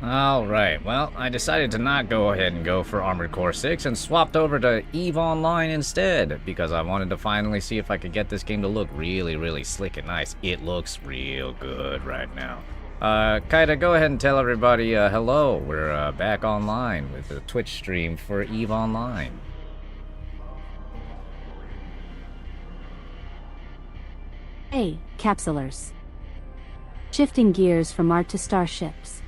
Alright, well, I decided to not go ahead and go for Armored Core 6 and swapped over to EVE Online instead, because I wanted to finally see if I could get this game to look really, really slick and nice. It looks real good right now. Kaida, go ahead and tell everybody hello. We're back online with the Twitch stream for EVE Online. Hey, capsulers. Shifting gears from art to starships.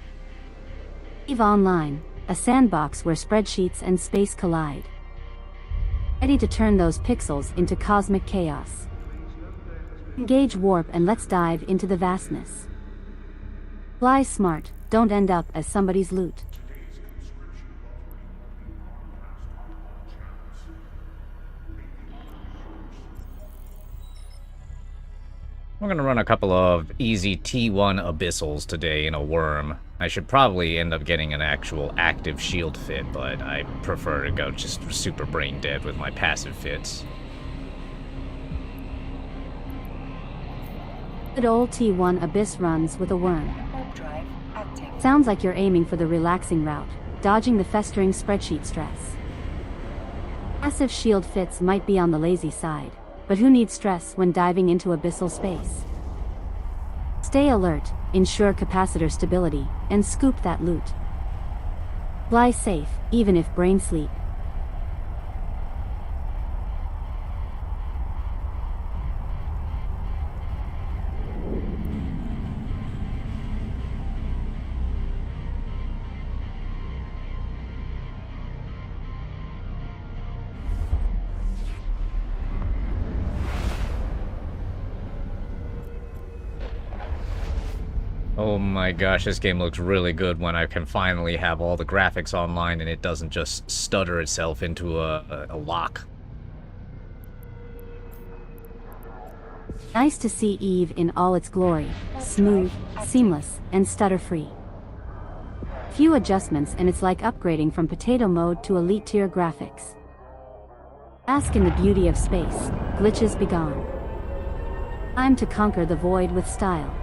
EVE Online, a sandbox where spreadsheets and space collide. Ready to turn those pixels into cosmic chaos. Engage warp and let's dive into the vastness. Fly smart, don't end up as somebody's loot. We're gonna run a couple of easy T1 Abyssals today in a worm. I should probably end up getting an actual active shield fit, but I prefer to go just super brain dead with my passive fits. Good old T1 Abyss runs with a worm. Sounds like you're aiming for the relaxing route, dodging the festering spreadsheet stress. Passive shield fits might be on the lazy side, but who needs stress when diving into abyssal space? Stay alert, ensure capacitor stability, and scoop that loot. Fly safe, even if brain sleep. Oh my gosh, this game looks really good when I can finally have all the graphics online and it doesn't just stutter itself into a lock. Nice to see Eve in all its glory, smooth, seamless, and stutter-free. Few adjustments and it's like upgrading from potato mode to elite tier graphics. Bask in the beauty of space, glitches be gone. Time to conquer the void with style.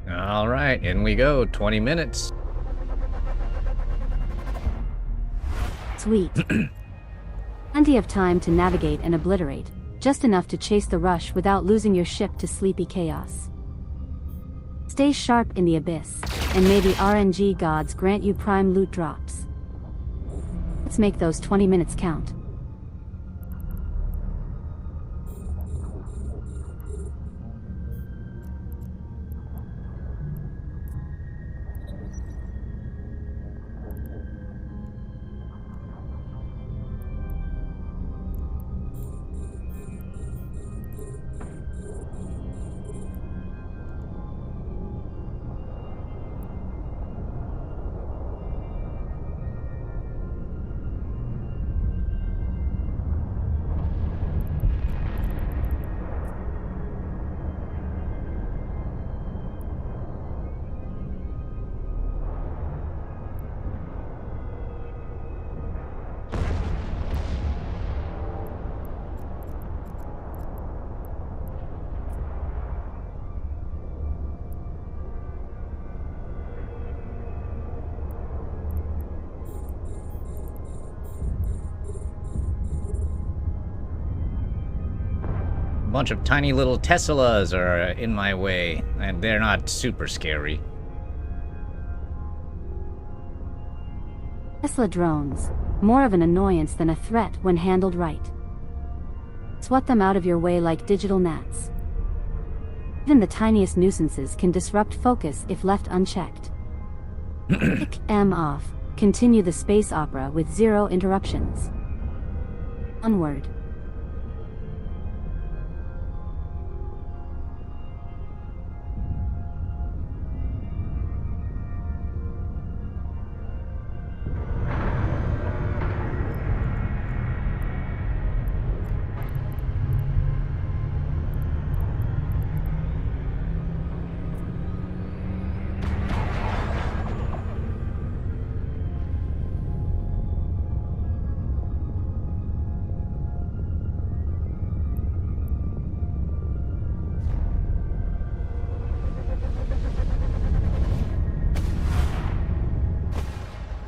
Alright, in we go, 20 minutes. Sweet. Plenty of time to navigate and obliterate, just enough to chase the rush without losing your ship to sleepy chaos. Stay sharp in the abyss, and may the RNG gods grant you prime loot drops. Let's make those 20 minutes count. bunch of tiny little Teslas are in my way, and they're not super scary. Tesla drones. More of an annoyance than a threat when handled right. Swat them out of your way like digital gnats. Even the tiniest nuisances can disrupt focus if left unchecked. Pick M off. Continue the space opera with 0 interruptions. Onward.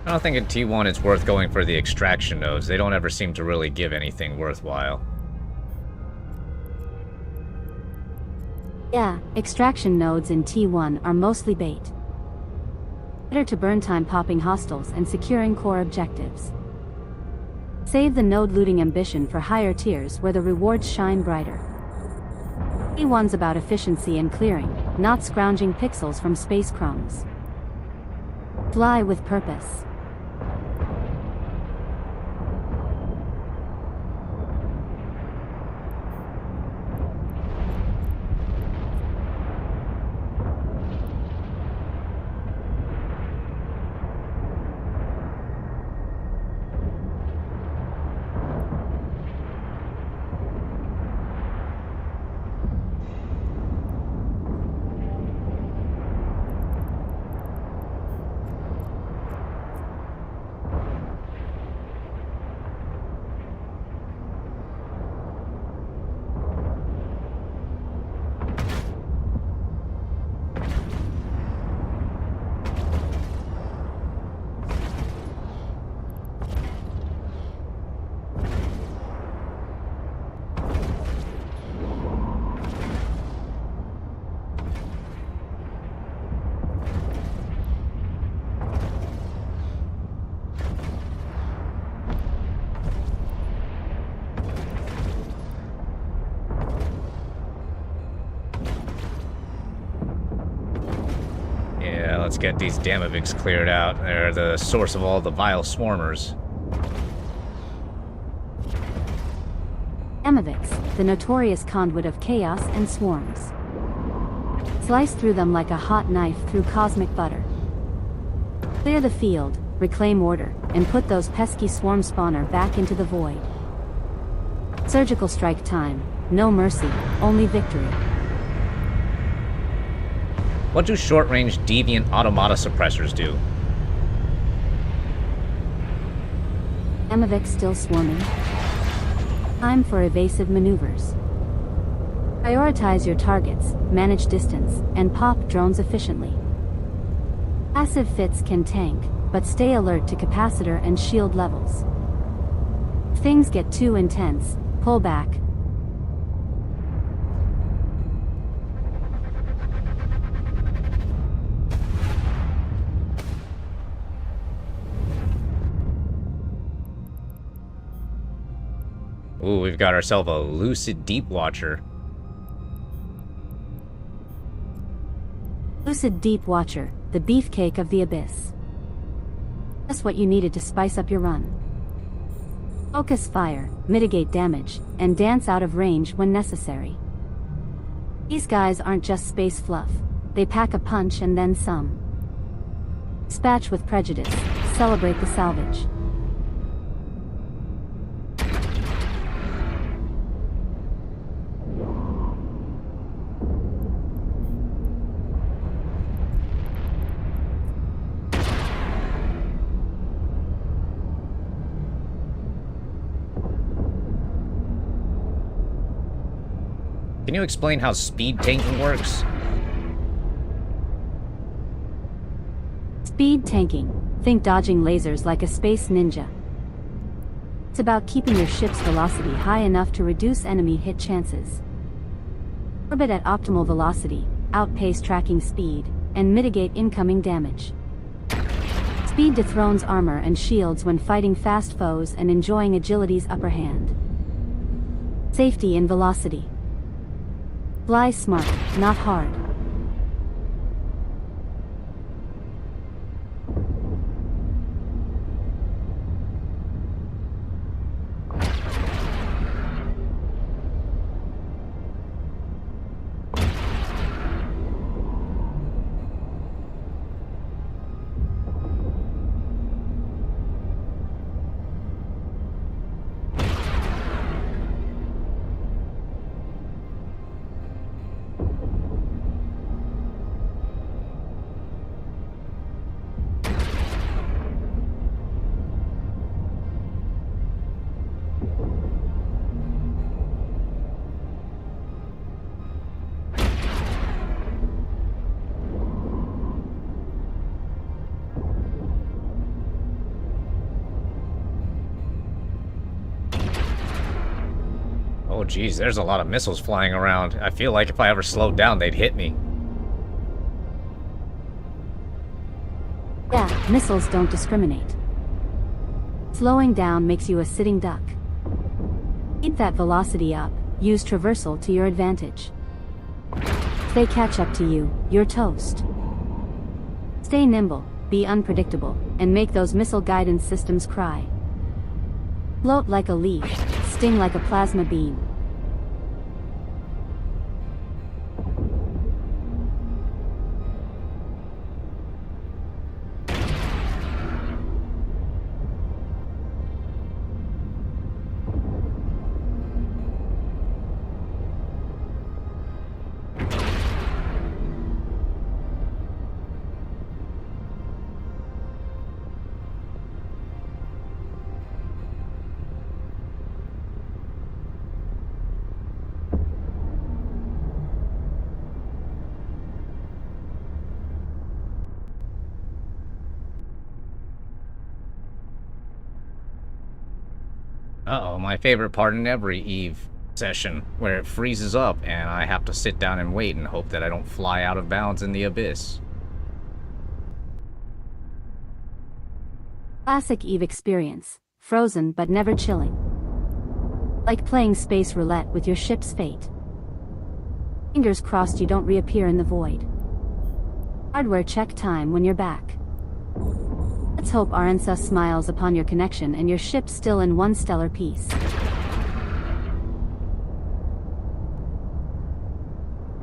I don't think in T1 it's worth going for the extraction nodes. They don't ever seem to really give anything worthwhile. Yeah, extraction nodes in T1 are mostly bait. Better to burn time popping hostiles and securing core objectives. Save the node looting ambition for higher tiers where the rewards shine brighter. T1's about efficiency and clearing, not scrounging pixels from space crumbs. Fly with purpose. Let's get these Damaviks cleared out. They're the source of all the vile swarmers. Damaviks, the notorious conduit of chaos and swarms. Slice through them like a hot knife through cosmic butter. Clear the field, reclaim order, and put those pesky swarm spawner back into the void. Surgical strike time. No mercy, only victory. What do short-range deviant automata suppressors do? Damaviks still swarming. Time for evasive maneuvers. Prioritize your targets, manage distance, and pop drones efficiently. Passive fits can tank, but stay alert to capacitor and shield levels. If things get too intense, pull back. Ooh, we've got ourselves a Lucid Deep Watcher. Lucid Deep Watcher, the beefcake of the abyss. Just what you needed to spice up your run. Focus fire, mitigate damage, and dance out of range when necessary. These guys aren't just space fluff. They pack a punch and then some. Dispatch with prejudice. Celebrate the salvage. Can you explain how speed tanking works? Speed tanking. Think dodging lasers like a space ninja. It's about keeping your ship's velocity high enough to reduce enemy hit chances. Orbit at optimal velocity, outpace tracking speed, and mitigate incoming damage. Speed dethrones armor and shields when fighting fast foes and enjoying agility's upper hand. Safety in velocity. Fly smart, not hard. Oh geez, there's a lot of missiles flying around. I feel like if I ever slowed down, they'd hit me. Yeah, missiles don't discriminate. Slowing down makes you a sitting duck. Keep that velocity up, use traversal to your advantage. If they catch up to you, you're toast. Stay nimble, be unpredictable, and make those missile guidance systems cry. Float like a leaf, sting like a plasma beam. Uh-oh, my favorite part in every Eve session, where it freezes up and I have to sit down and wait and hope that I don't fly out of bounds in the abyss. Classic Eve experience, frozen but never chilling. Like playing space roulette with your ship's fate. Fingers crossed you don't reappear in the void. Hardware check time when you're back. Let's hope Aransa smiles upon your connection and your ship's still in one stellar piece.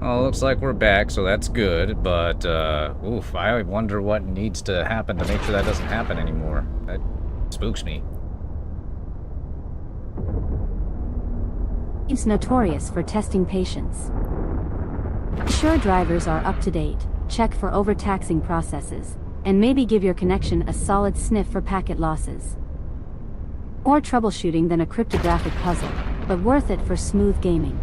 Well, looks like we're back, so that's good, but, oof, I wonder what needs to happen to make sure that doesn't happen anymore. That spooks me. Eve's notorious for testing patience. Ensure drivers are up to date, check for overtaxing processes, and maybe give your connection a solid sniff for packet losses. More troubleshooting than a cryptographic puzzle, but worth it for smooth gaming.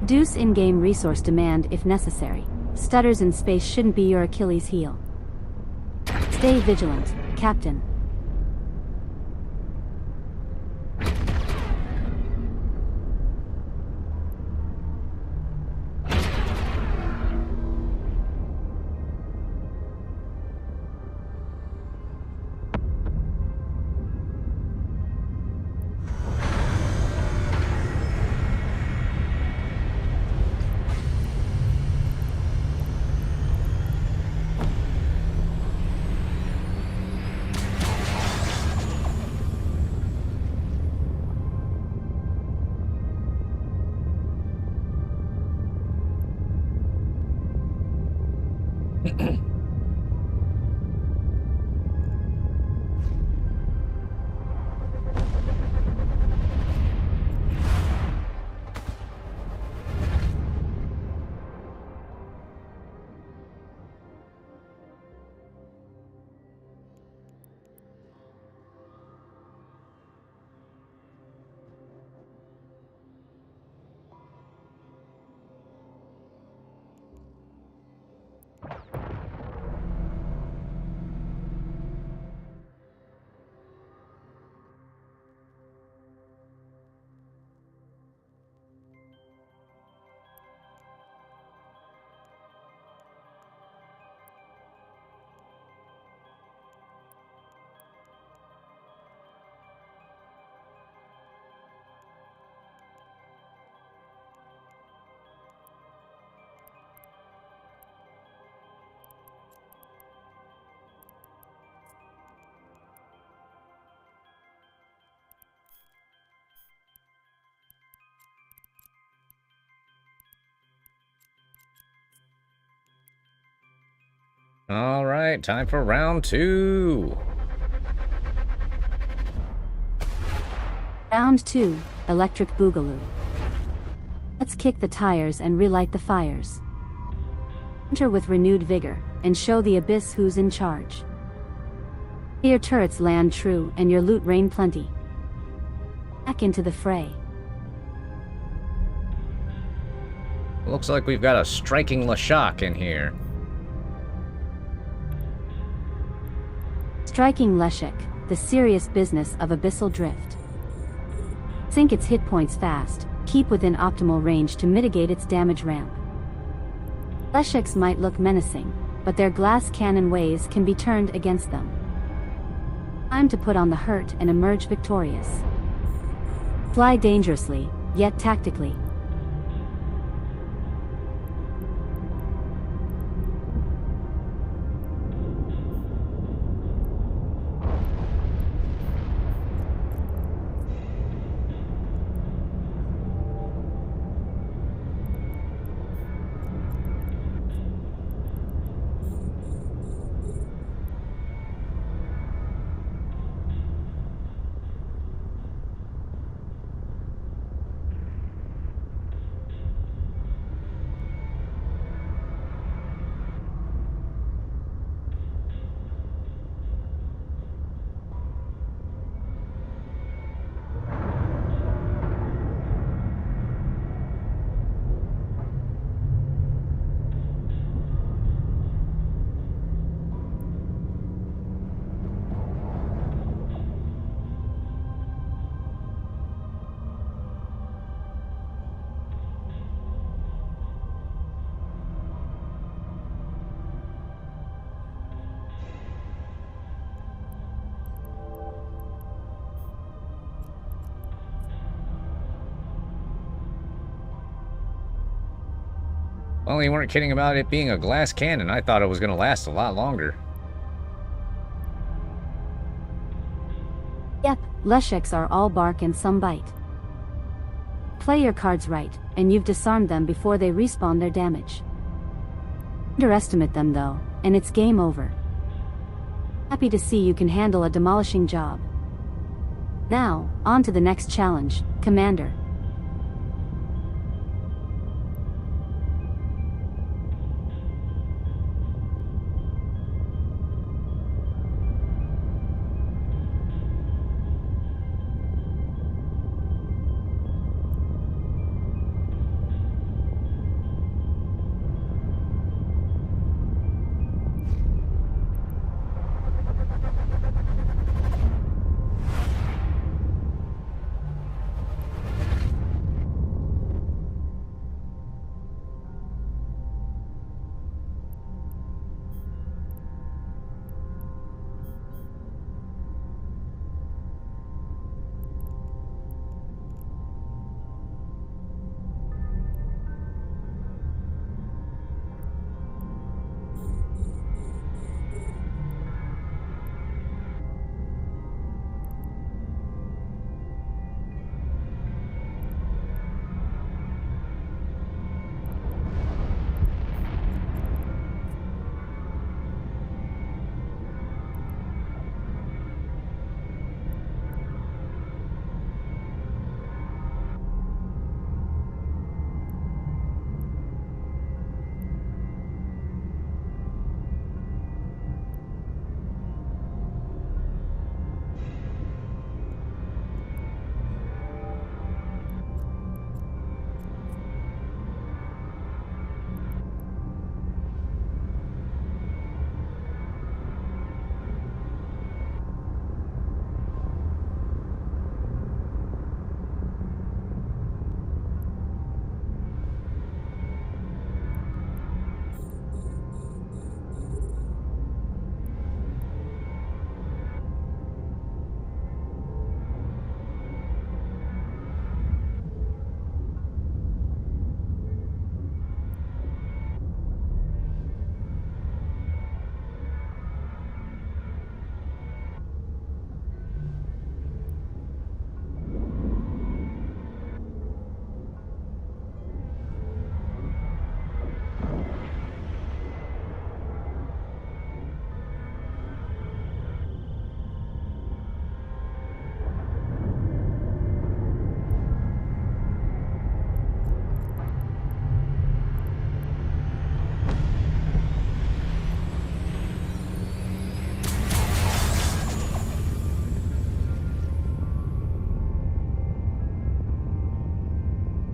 Reduce in-game resource demand if necessary. Stutters in space shouldn't be your Achilles heel. Stay vigilant, Captain. Alright, time for round 2. Round 2, Electric Boogaloo. Let's kick the tires and relight the fires. Enter with renewed vigor, and show the abyss who's in charge. Your turrets land true and your loot rain plenty. Back into the fray. Looks like we've got a striking Lashak in here. Striking Leshek, the serious business of Abyssal Drift. Sink its hit points fast, keep within optimal range to mitigate its damage ramp. Lesheks might look menacing, but their glass cannon ways can be turned against them. Time to put on the hurt and emerge victorious. Fly dangerously, yet tactically. Well, you weren't kidding about it being a glass cannon. I thought it was going to last a lot longer. Yep, Lesheks are all bark and some bite. Play your cards right, and you've disarmed them before they respawn their damage. Underestimate them though, and it's game over. Happy to see you can handle a demolishing job. Now, on to the next challenge, Commander.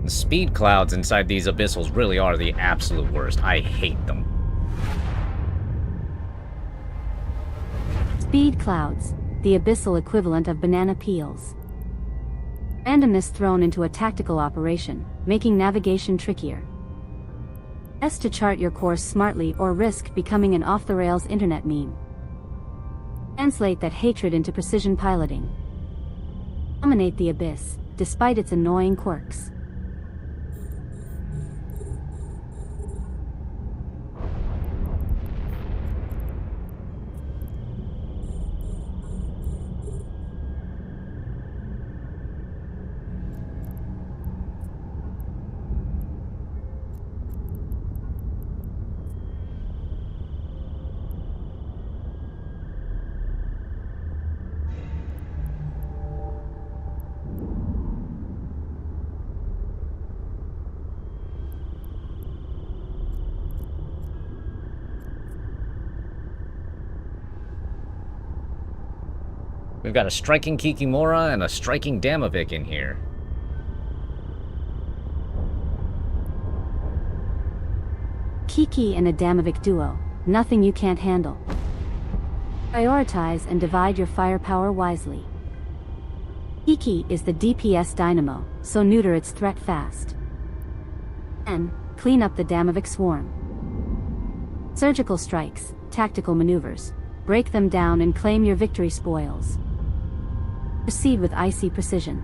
The speed clouds inside these abyssals really are the absolute worst. I hate them. Speed clouds, the abyssal equivalent of banana peels. Randomness thrown into a tactical operation, making navigation trickier. Best to chart your course smartly or risk becoming an off-the-rails internet meme. Translate that hatred into precision piloting. Dominate the abyss, despite its annoying quirks. We've got a striking Kikimora and a striking Damavik in here. Kiki and a Damavik duo, nothing you can't handle. Prioritize and divide your firepower wisely. Kiki is the DPS dynamo, so neuter its threat fast. And clean up the Damavik swarm. Surgical strikes, tactical maneuvers. Break them down and claim your victory spoils. Proceed with icy precision.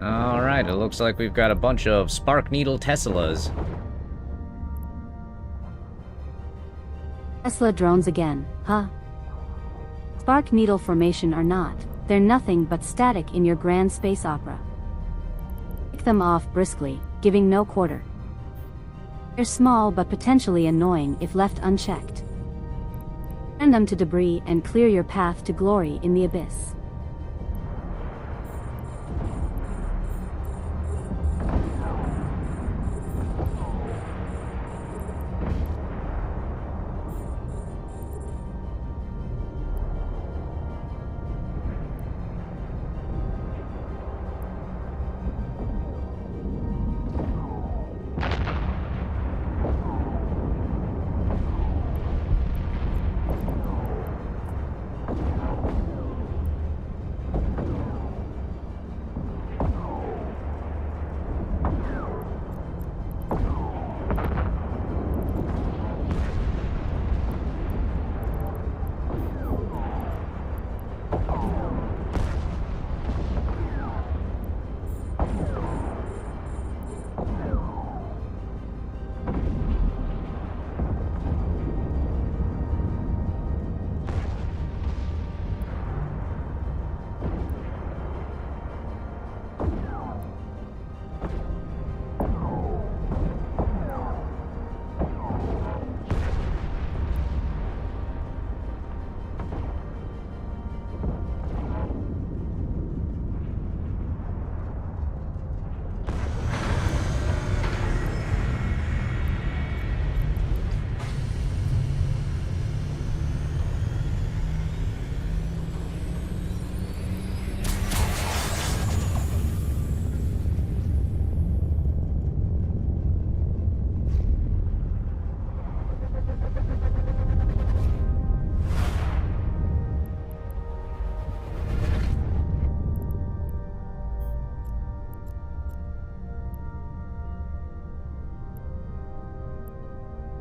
Alright, it looks like we've got a bunch of Spark Needle Teslas. Tesla drones again, huh? Spark needle formation or not, they're nothing but static in your grand space opera. Pick them off briskly, giving no quarter. They're small but potentially annoying if left unchecked. Send them to debris and clear your path to glory in the abyss.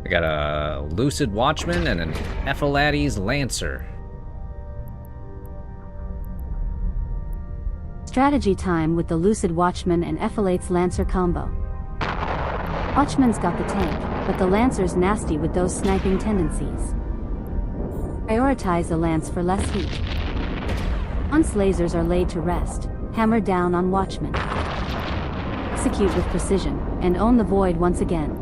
We got a Lucid Watchman and an Ephialtes Lancer. Strategy time with the Lucid Watchman and Ephialtes Lancer combo. Watchman's got the tank, but the Lancer's nasty with those sniping tendencies. Prioritize the Lance for less heat. Once lasers are laid to rest, hammer down on Watchman. Execute with precision, and own the void once again.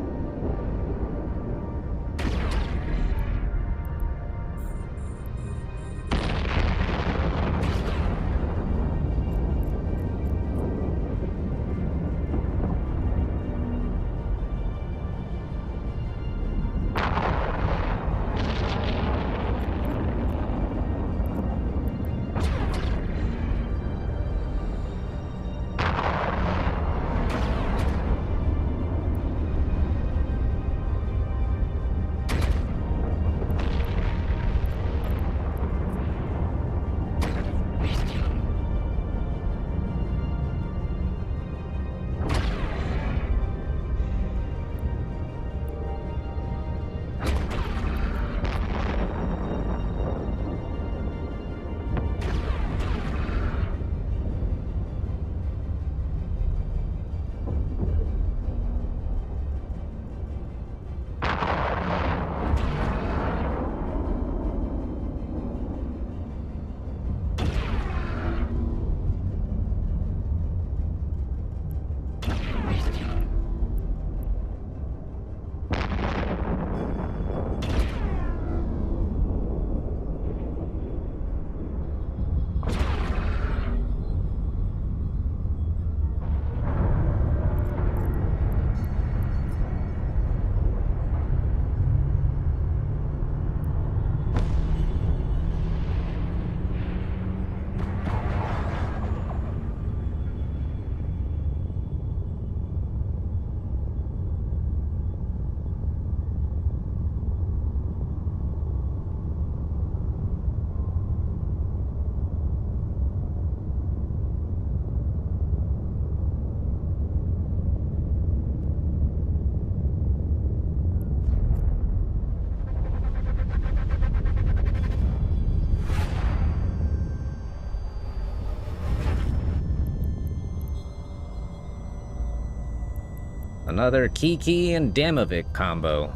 Another Kiki and Damovic combo.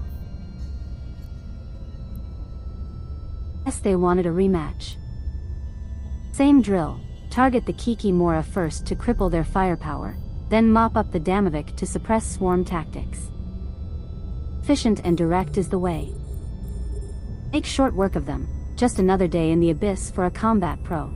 Yes, they wanted a rematch. Same drill. Target the Kiki Mora first to cripple their firepower, then mop up the Damovic to suppress swarm tactics. Efficient and direct is the way. Make short work of them. Just another day in the abyss for a combat pro.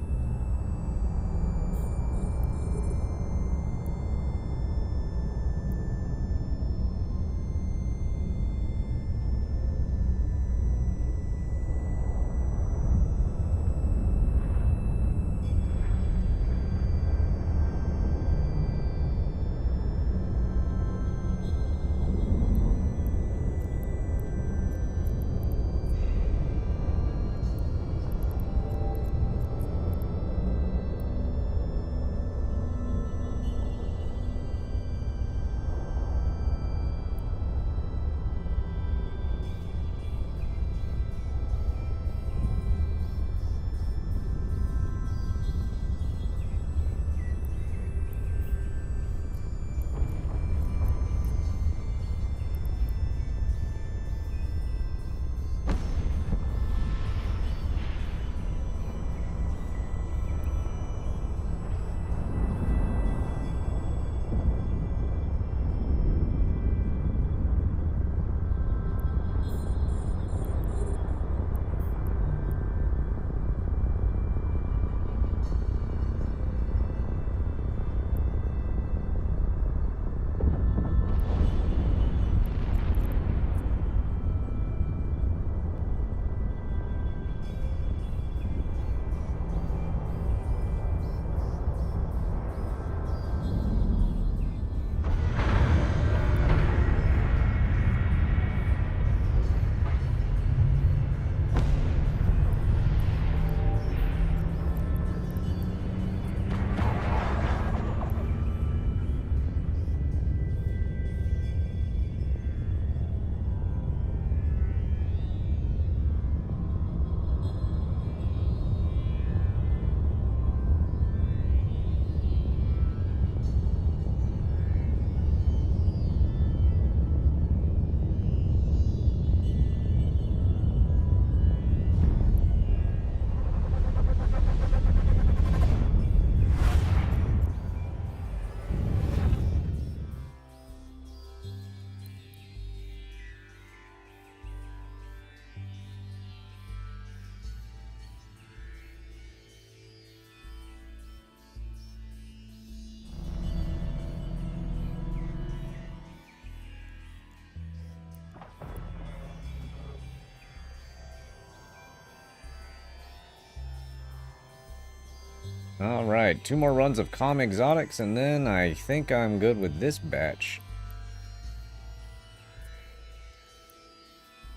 Alright, 2 more runs of calm exotics, and then I think I'm good with this batch.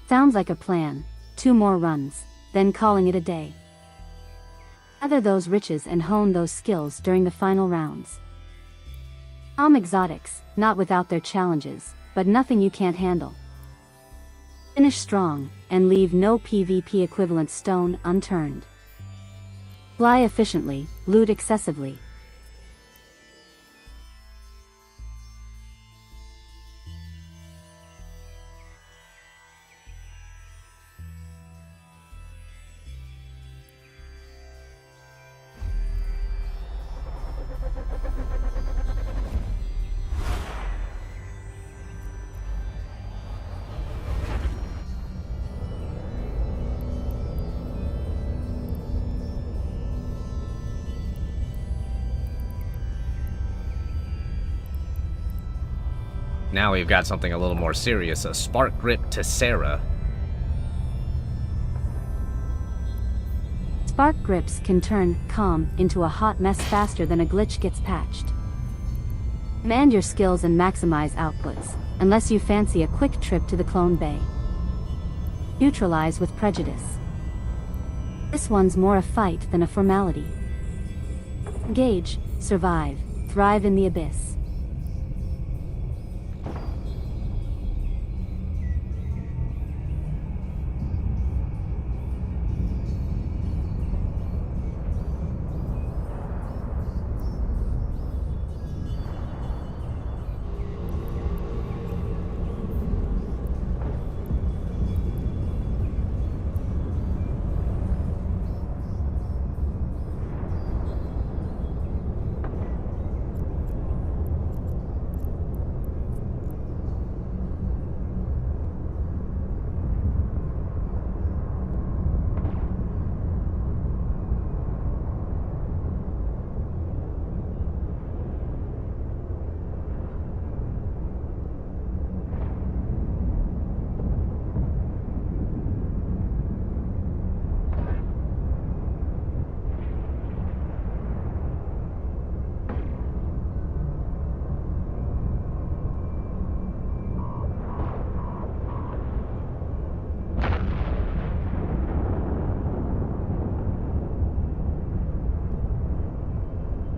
Sounds like a plan. 2 more runs, then calling it a day. Gather those riches and hone those skills during the final rounds. Calm exotics, not without their challenges, but nothing you can't handle. Finish strong, and leave no PvP equivalent stone unturned. Fly efficiently, loot excessively. Now we've got something a little more serious, a Spark Grip Tessera. Spark grips can turn calm into a hot mess faster than a glitch gets patched. Command your skills and maximize outputs, unless you fancy a quick trip to the clone bay. Neutralize with prejudice. This one's more a fight than a formality. Engage, survive, thrive in the abyss.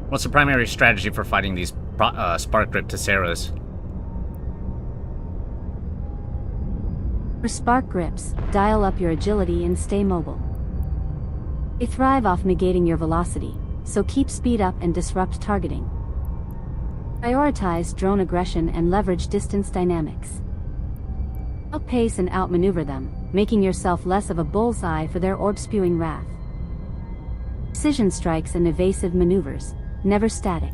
What's the primary strategy for fighting these Spark Grip Tesseras? For spark grips, dial up your agility and stay mobile. They thrive off negating your velocity, so keep speed up and disrupt targeting. Prioritize drone aggression and leverage distance dynamics. Outpace and outmaneuver them, making yourself less of a bullseye for their orb-spewing wrath. Precision strikes and evasive maneuvers, never static.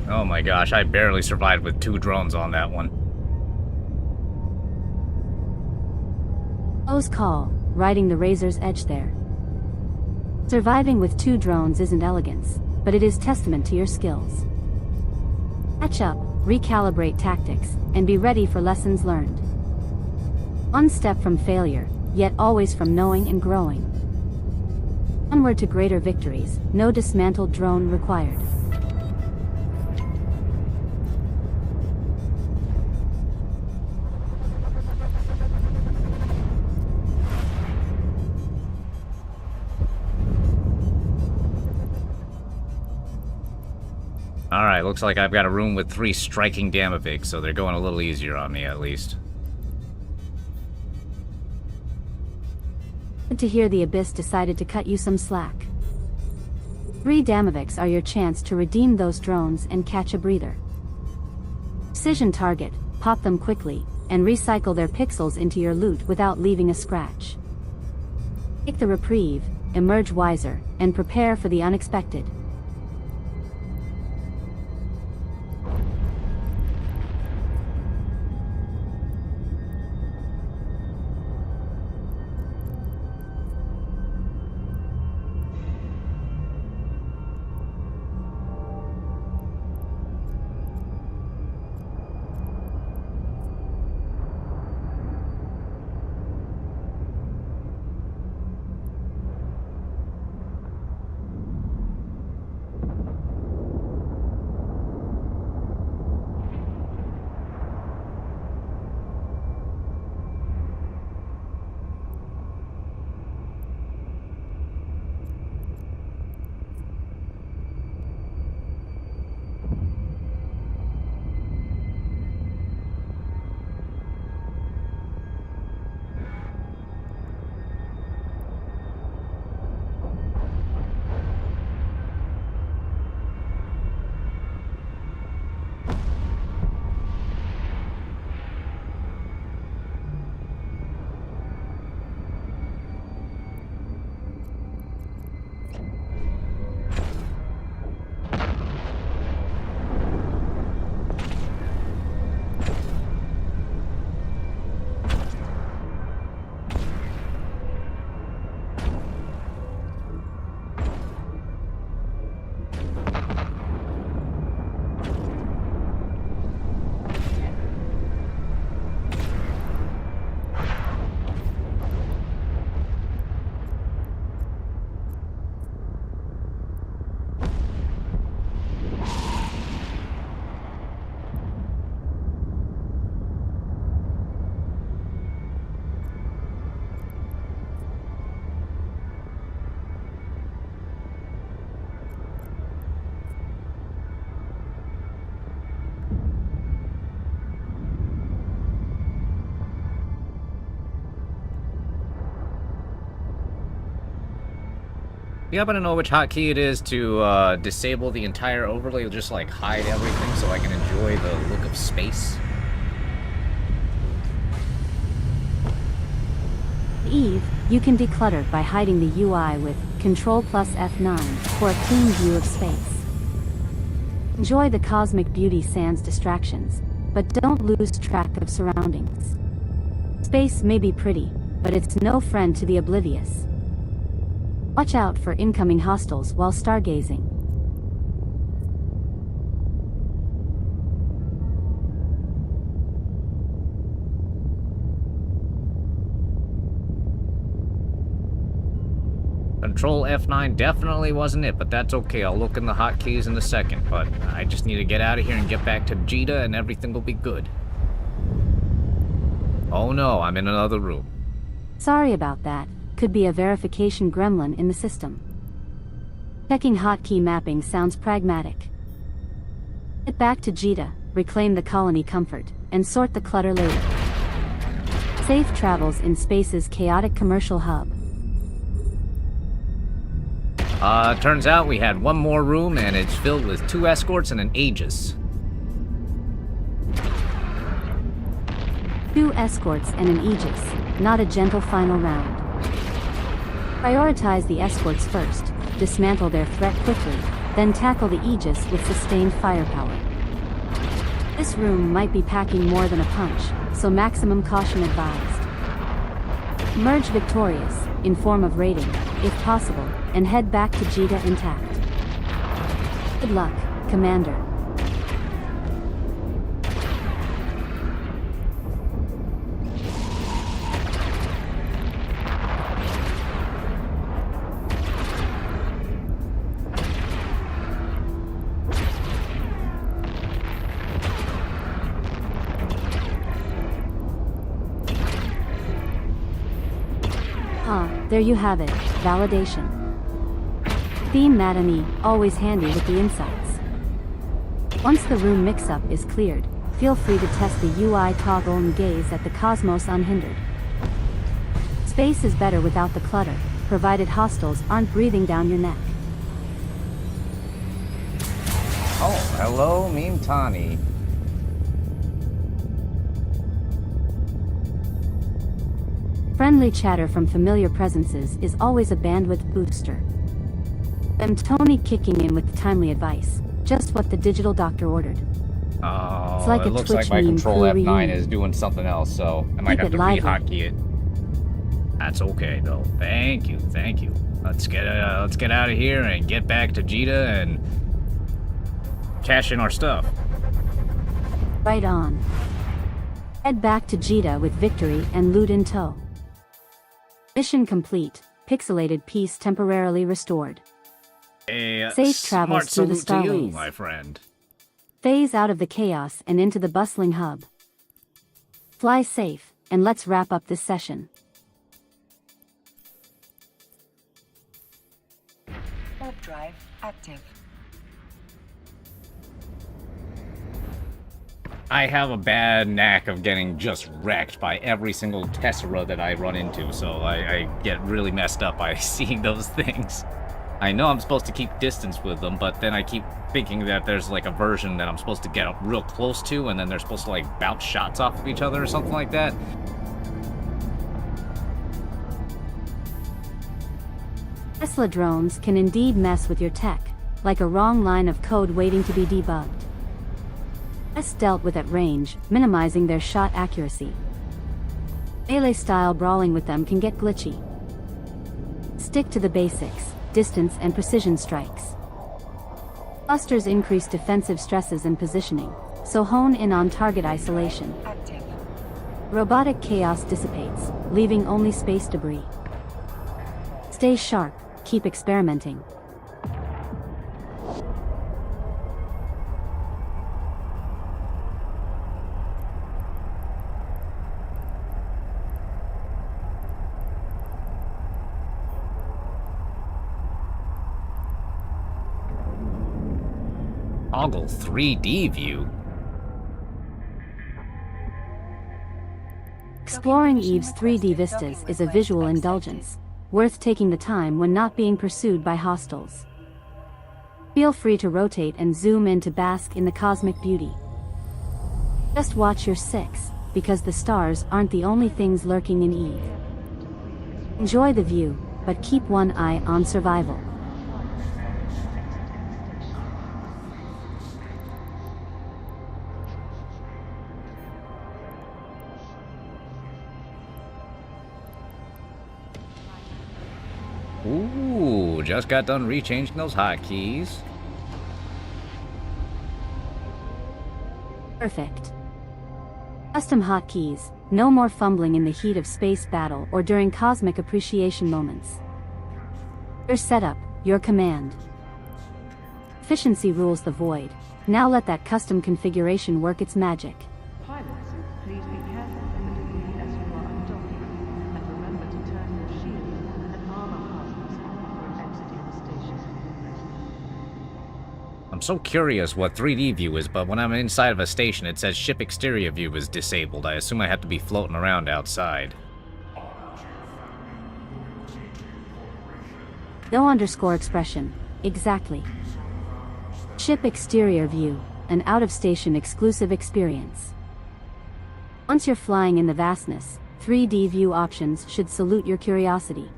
Oh my gosh, I barely survived with 2 drones on that one. Close call, riding the razor's edge there. Surviving with 2 drones isn't elegance, but it is testament to your skills. Catch up, recalibrate tactics, and be ready for lessons learned. One step from failure, yet always from knowing and growing. Onward to greater victories, no dismantled drone required. Alright, looks like I've got a room with 3 striking Damavigs, so they're going a little easier on me at least. Good to hear the Abyss decided to cut you some slack. 3 Damavigs are your chance to redeem those drones and catch a breather. Precision target, pop them quickly, and recycle their pixels into your loot without leaving a scratch. Take the reprieve, emerge wiser, and prepare for the unexpected. You happen to know which hotkey it is to disable the entire overlay, just like hide everything so I can enjoy the look of space? Eve, you can declutter by hiding the UI with Ctrl plus F9 for a clean view of space. Enjoy the cosmic beauty sans distractions, but don't lose track of surroundings. Space may be pretty, but it's no friend to the oblivious. Watch out for incoming hostiles while stargazing. Control F9 definitely wasn't it, but that's okay. I'll look in the hotkeys in a second, but I just need to get out of here and get back to Vegeta and everything will be good. Oh no, I'm in another room. Sorry about that. Could be a verification gremlin in the system. Checking hotkey mapping sounds pragmatic. Get back to Vegeta, reclaim the colony comfort, and sort the clutter later. Safe travels in space's chaotic commercial hub. Turns out we had one more room and it's filled with 2 escorts and an Aegis. 2 escorts and an Aegis, not a gentle final round. Prioritize the escorts first, dismantle their threat quickly, then tackle the Aegis with sustained firepower. This room might be packing more than a punch, so maximum caution advised. Emerge victorious, in form of raiding, if possible, and head back to Vegeta intact. Good luck, Commander. There you have it, validation. Theme Madani, always handy with the insights. Once the room mix-up is cleared, feel free to test the UI toggle and gaze at the cosmos unhindered. Space is better without the clutter, provided hostiles aren't breathing down your neck. Oh, hello, Meme Tani. Friendly chatter from familiar presences is always a bandwidth booster. I'm Tony kicking in with timely advice. Just what the digital doctor ordered. Oh, It's like it a looks Twitch like my meme control crew F9 reunion. is doing something else, so I might Keep have it to lively. rehotkey it. That's okay though. Thank you, thank you. Let's get out of here and get back to Jita and cash in our stuff. Right on. Head back to Jita with victory and loot in tow. Mission complete. Pixelated piece temporarily restored. A Safe travels smart through the salute to you, starways. my friend. Phase out of the chaos and into the bustling hub. Fly safe, and let's wrap up this session. Warp drive active. I have a bad knack of getting just wrecked by every single Tessera that I run into, so I get really messed up by seeing those things. I know I'm supposed to keep distance with them, but then I keep thinking that there's like a version that I'm supposed to get up real close to, and then they're supposed to like bounce shots off of each other or something like that. Tesla drones can indeed mess with your tech, like a wrong line of code waiting to be debugged. Best dealt with at range, minimizing their shot accuracy. Melee-style brawling with them can get glitchy. Stick to the basics, distance and precision strikes. Clusters increase defensive stresses and positioning, so hone in on target isolation. Active. Robotic chaos dissipates, leaving only space debris. Stay sharp, keep experimenting. Toggle 3D view. Exploring Eve's 3D vistas is a visual indulgence, worth taking the time when not being pursued by hostiles. Feel free to rotate and zoom in to bask in the cosmic beauty. Just watch your six, because the stars aren't the only things lurking in Eve. Enjoy the view, but keep one eye on survival. Ooh, just got done rechanging those hotkeys. Perfect. Custom hotkeys, no more fumbling in the heat of space battle or during cosmic appreciation moments. Your setup, your command. Efficiency rules the void. Now let that custom configuration work its magic. Pilots, please be careful with the debris as you are undocking, and remember to turn your shield and armor hazards on when exiting the station. I'm so curious what 3D view is, but when I'm inside of a station it says ship exterior view is disabled. I assume I have to be floating around outside. No underscore expression. Exactly. Ship exterior view, an out-of-station exclusive experience. Once you're flying in the vastness, 3D view options should salute your curiosity.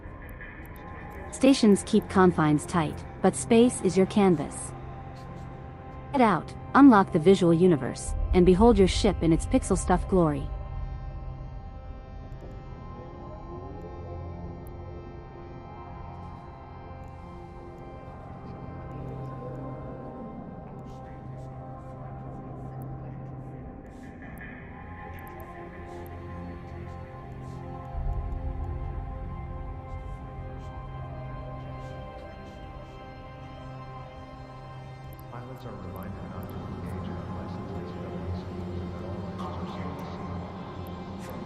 Stations keep confines tight, but space is your canvas. Head out, unlock the visual universe, and behold your ship in its pixel-stuffed glory. Pilots are reminded not to engage in unlicensed experiments and that all engines are safe to sea.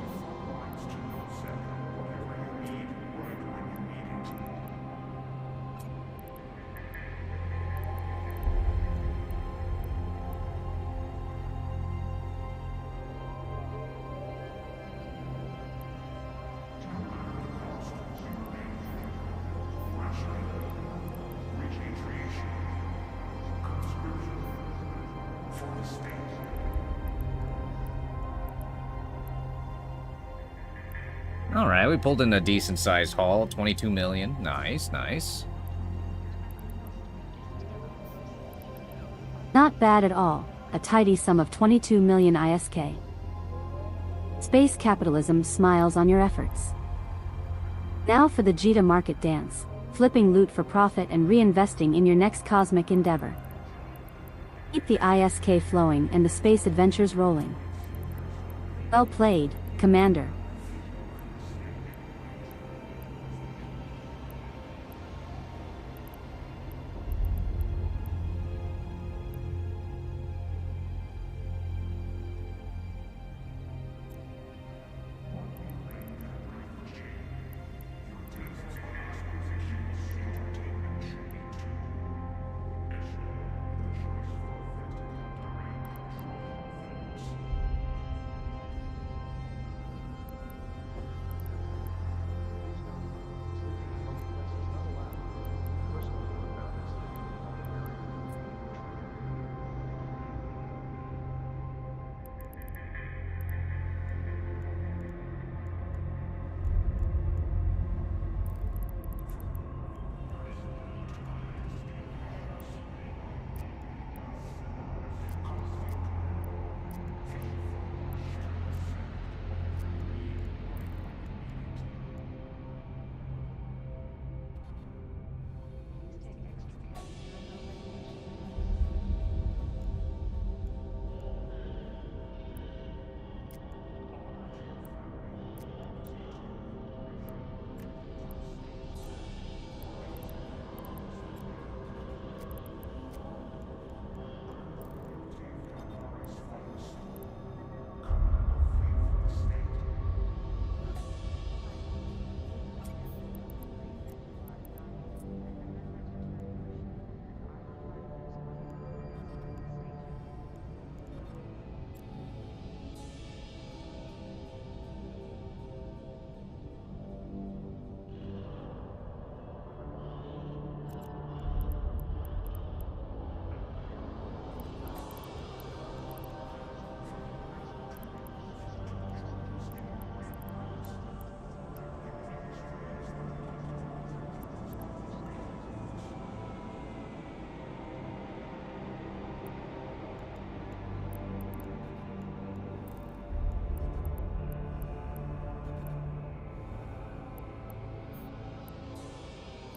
Alright, we pulled in a decent-sized haul, 22 million. Nice, nice. Not bad at all, a tidy sum of 22 million ISK. Space capitalism smiles on your efforts. Now for the Jita market dance, flipping loot for profit and reinvesting in your next cosmic endeavor. Keep the ISK flowing and the space adventures rolling. Well played, Commander.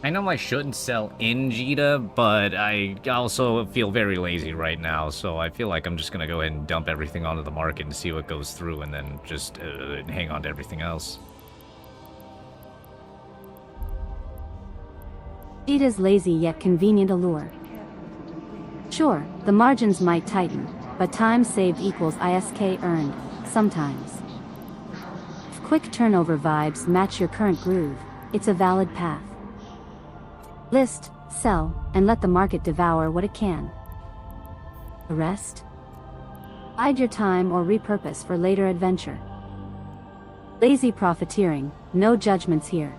I know I shouldn't sell in Jita, but I also feel very lazy right now, so I feel like I'm just gonna go ahead and dump everything onto the market and see what goes through, and then just hang on to everything else. Jita's lazy yet convenient allure. Sure, the margins might tighten, but time saved equals ISK earned, sometimes. If quick turnover vibes match your current groove, it's a valid path. List, sell, and let the market devour what it can. The rest? Bide your time or repurpose for later adventure. Lazy profiteering, no judgments here.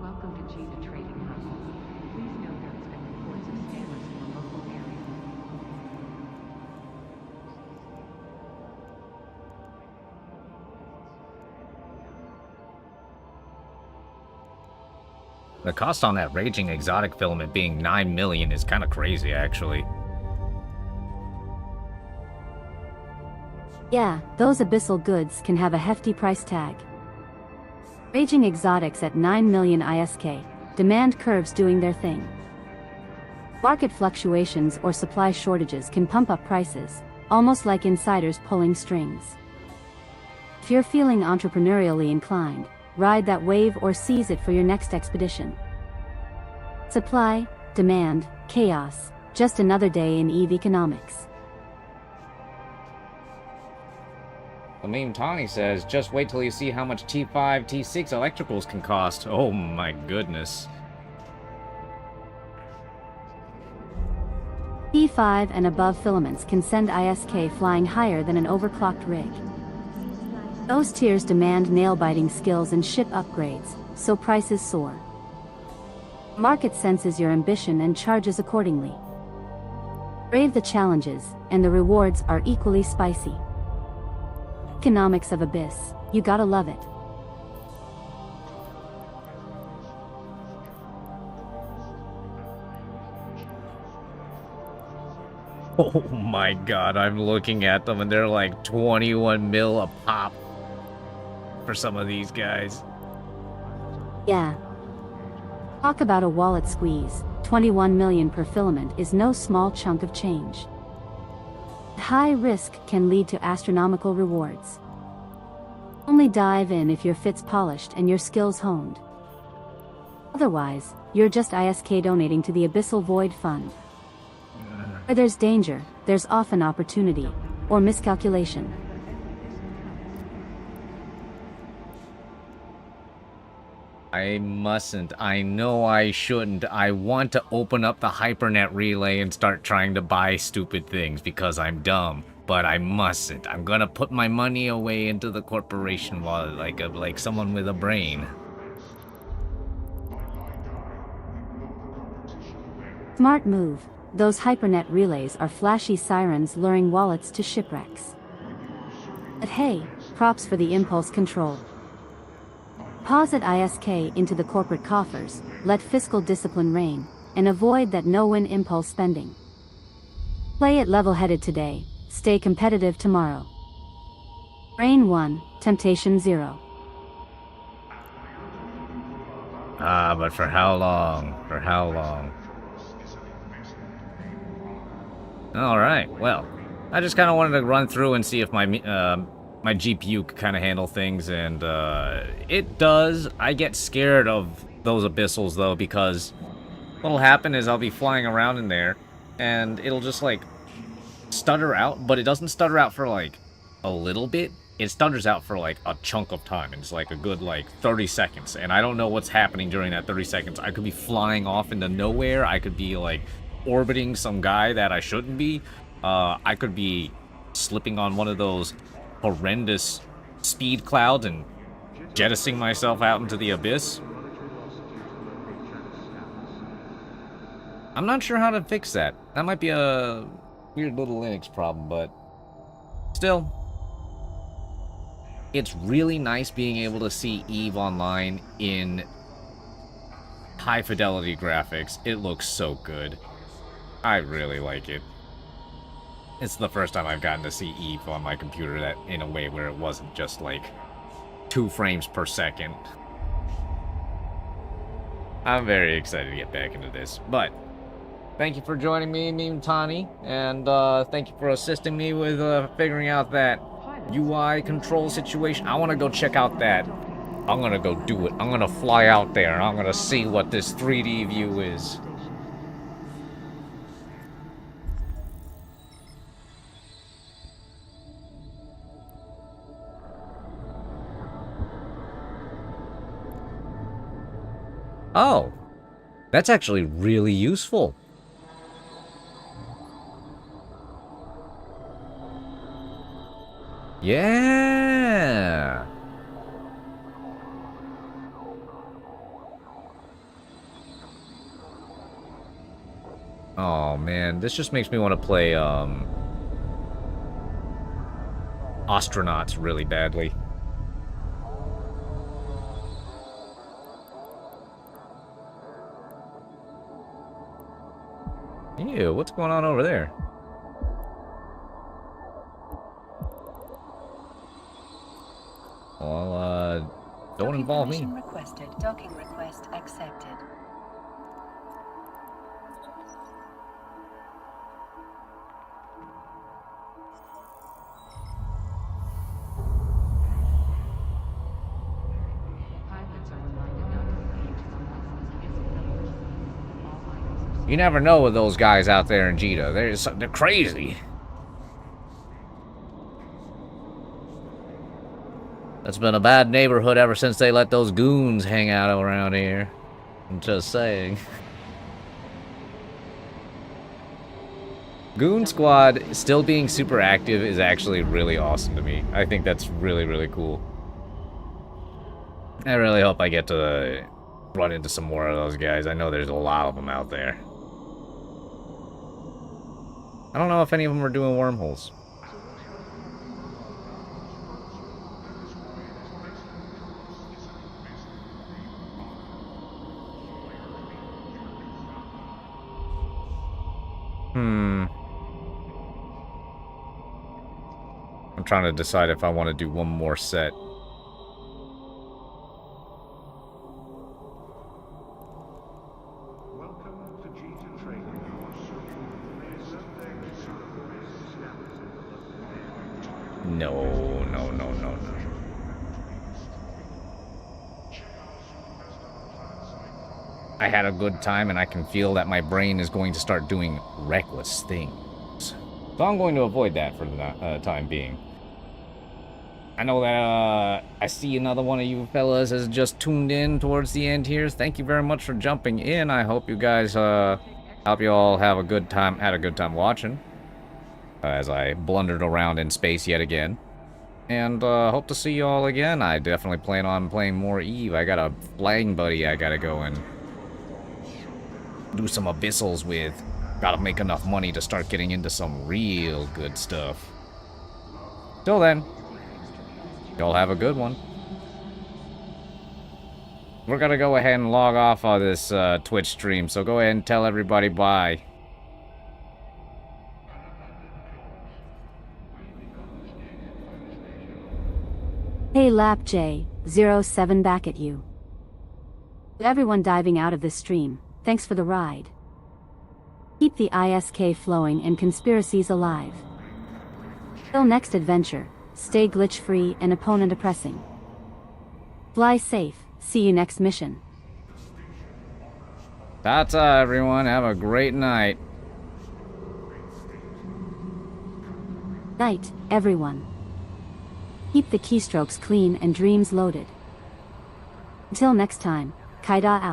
Welcome to Jita Trading Hub. Please note there has been reports of scammers in the local area. The cost on that Raging Exotic filament being 9 million is kind of crazy, actually. Yeah, those abyssal goods can have a hefty price tag. Raging exotics at 9 million ISK, demand curves doing their thing. Market fluctuations or supply shortages can pump up prices, almost like insiders pulling strings. If you're feeling entrepreneurially inclined, ride that wave or seize it for your next expedition. Supply, demand, chaos, just another day in Eve economics. The meme Tawny says, just wait till you see how much T5, T6 electricals can cost. Oh my goodness. T5 and above filaments can send ISK flying higher than an overclocked rig. Those tiers demand nail-biting skills and ship upgrades, so prices soar. The market senses your ambition and charges accordingly. Brave the challenges, and the rewards are equally spicy. Economics of Abyss, you gotta love it. Oh my god, I'm looking at them and they're like 21 mil a pop for some of these guys. Yeah. Talk about a wallet squeeze. 21 million per filament is no small chunk of change. High risk can lead to astronomical rewards. Only dive in if your fit's polished and your skills honed. Otherwise, you're just ISK donating to the Abyssal Void Fund. Where there's danger, there's often opportunity, or miscalculation. I mustn't. I know I shouldn't. I want to open up the Hypernet relay and start trying to buy stupid things because I'm dumb. But I mustn't. I'm gonna put my money away into the corporation wallet like someone with a brain. Smart move. Those Hypernet relays are flashy sirens luring wallets to shipwrecks. But hey, props for the impulse control. Deposit ISK into the corporate coffers, let fiscal discipline reign, and avoid that no-win impulse spending. Play it level-headed today, stay competitive tomorrow. Brain 1, temptation 0. Ah, but for how long? For how long? Alright, well, I just kind of wanted to run through and see if my my GPU could kind of handle things, and it does. I get scared of those abyssals, though, because what'll happen is I'll be flying around in there, and it'll just, like, stutter out, but it doesn't stutter out for, like, a little bit. It stutters out for, like, a chunk of time. It's, like, a good, like, 30 seconds, and I don't know what's happening during that 30 seconds. I could be flying off into nowhere. I could be, like, orbiting some guy that I shouldn't be. I could be slipping on one of those horrendous speed clouds and jettisoning myself out into the abyss. I'm not sure how to fix that. That might be a weird little Linux problem, but still, it's really nice being able to see Eve Online in high fidelity graphics. It looks so good. I really like it. It's the first time I've gotten to see Eve on my computer that in a way where it wasn't just like 2 frames per second. I'm very excited to get back into this, but thank you for joining me, Meme Tani, and thank you for assisting me with figuring out that UI control situation. I want to go check out that. I'm gonna go do it. I'm gonna fly out there and I'm gonna see what this 3D view is. Oh, that's actually really useful. Yeah. Oh man, this just makes me want to play Astronauts really badly. Ew, what's going on over there? Well, don't involve me. Permission requested. Docking request accepted. Pilots are reminded not to engage in unlicensed use of all items. You never know with those guys out there in Jeddah. They're crazy. It's been a bad neighborhood ever since they let those goons hang out around here. I'm just saying. Goon Squad still being super active is actually really awesome to me. I think that's really, really cool. I really hope I get to run into some more of those guys. I know there's a lot of them out there. I don't know if any of them are doing wormholes. I'm trying to decide if I want to do one more set. Welcome to G2 Training. No. I had a good time and I can feel that my brain is going to start doing reckless things. So I'm going to avoid that for the time being. I know that I see another one of you fellas has just tuned in towards the end here. Thank you very much for jumping in. I hope you guys, hope you all have a good time, had a good time watching. As I blundered around in space yet again. And hope to see you all again. I definitely plan on playing more Eve. I got a flying buddy I gotta go and do some abyssals with. Gotta make enough money to start getting into some real good stuff. Till then, y'all have a good one. We're gonna go ahead and log off of this Twitch stream, so go ahead and tell everybody bye. Hey Lap J, 07 back at you. To everyone diving out of this stream, thanks for the ride. Keep the ISK flowing and conspiracies alive. Till next adventure, stay glitch-free and opponent oppressing. Fly safe, see you next mission. Ta-ta everyone, have a great night. Night, everyone. Keep the keystrokes clean and dreams loaded. Until next time, Kaida out.